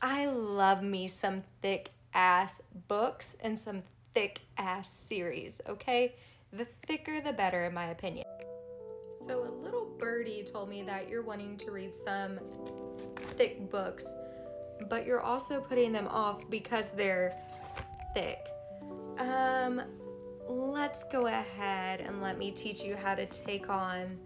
I love me some thick ass books and some thick ass series, okay? The thicker the better, in my opinion. So a little birdie told me that you're wanting to read some thick books, but you're also putting them off because they're thick. Let's go ahead and let me teach you how to take on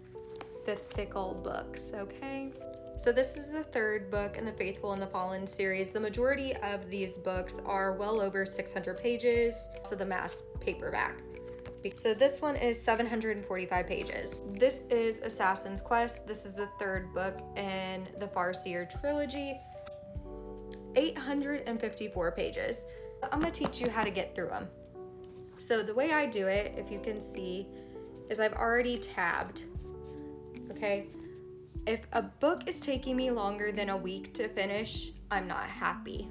the thick old books, okay? So this is the third book in the Faithful and the Fallen series. The majority of these books are well over 600 pages, so the mass paperback. So this one is 745 pages. This is Assassin's Quest. This is the third book in the Farseer trilogy. 854 pages. I'm gonna teach you how to get through them. So the way I do it, if you can see, is I've already tabbed, okay? If a book is taking me longer than a week to finish, I'm not happy.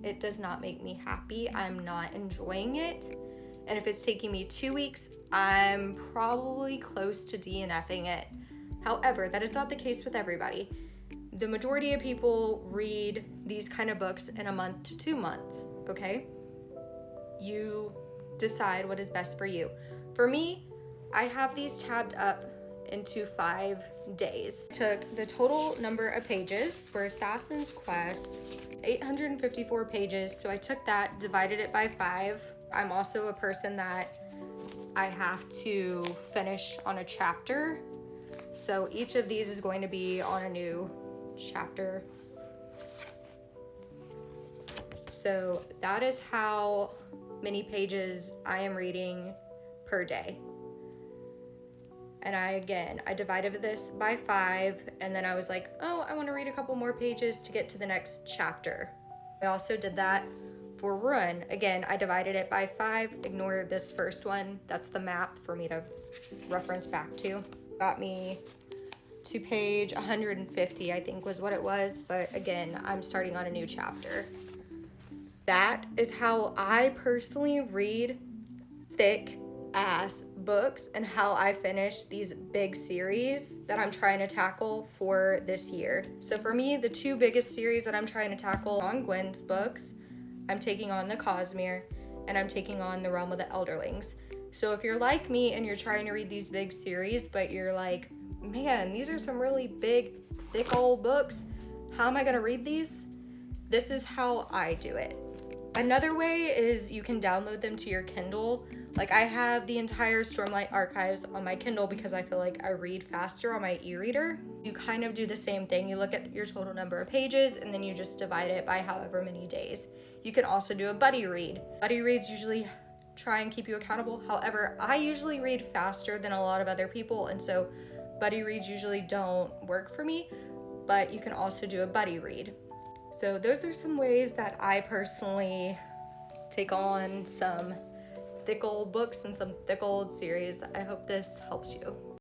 It does not make me happy. I'm not enjoying it. And if it's taking me 2 weeks, I'm probably close to DNFing it. However, that is not the case with everybody. The majority of people read these kind of books in a month to 2 months, okay? You decide what is best for you. For me, I have these tabbed up into 5 days. Took the total number of pages for Assassin's Quest, 854 pages. So I took that, divided it by 5. I'm also a person that I have to finish on a chapter. So each of these is going to be on a new chapter. So that is how many pages I am reading per day. And I divided this by 5, and then I was like, oh, I want to read a couple more pages to get to the next chapter. I also did that for Run. Again, I divided it by 5, ignore this first one. That's the map for me to reference back to. Got me to page 150, I think was what it was. But again, I'm starting on a new chapter. That is how I personally read thick ass books and how I finish these big series that I'm trying to tackle for this year. So for me, the 2 biggest series that I'm trying to tackle on Gwen's books, I'm taking on the Cosmere and I'm taking on the Realm of the Elderlings. So if you're like me and you're trying to read these big series, but you're like, man, these are some really big, thick old books. How am I gonna read these? This is how I do it. Another way is you can download them to your Kindle. Like I have the entire Stormlight Archives on my Kindle because I feel like I read faster on my e-reader. You kind of do the same thing. You look at your total number of pages and then you just divide it by however many days. You can also do a buddy read. Buddy reads usually try and keep you accountable. However, I usually read faster than a lot of other people, and so buddy reads usually don't work for me, but you can also do a buddy read. So those are some ways that I personally take on some thick old books and some thick old series. I hope this helps you.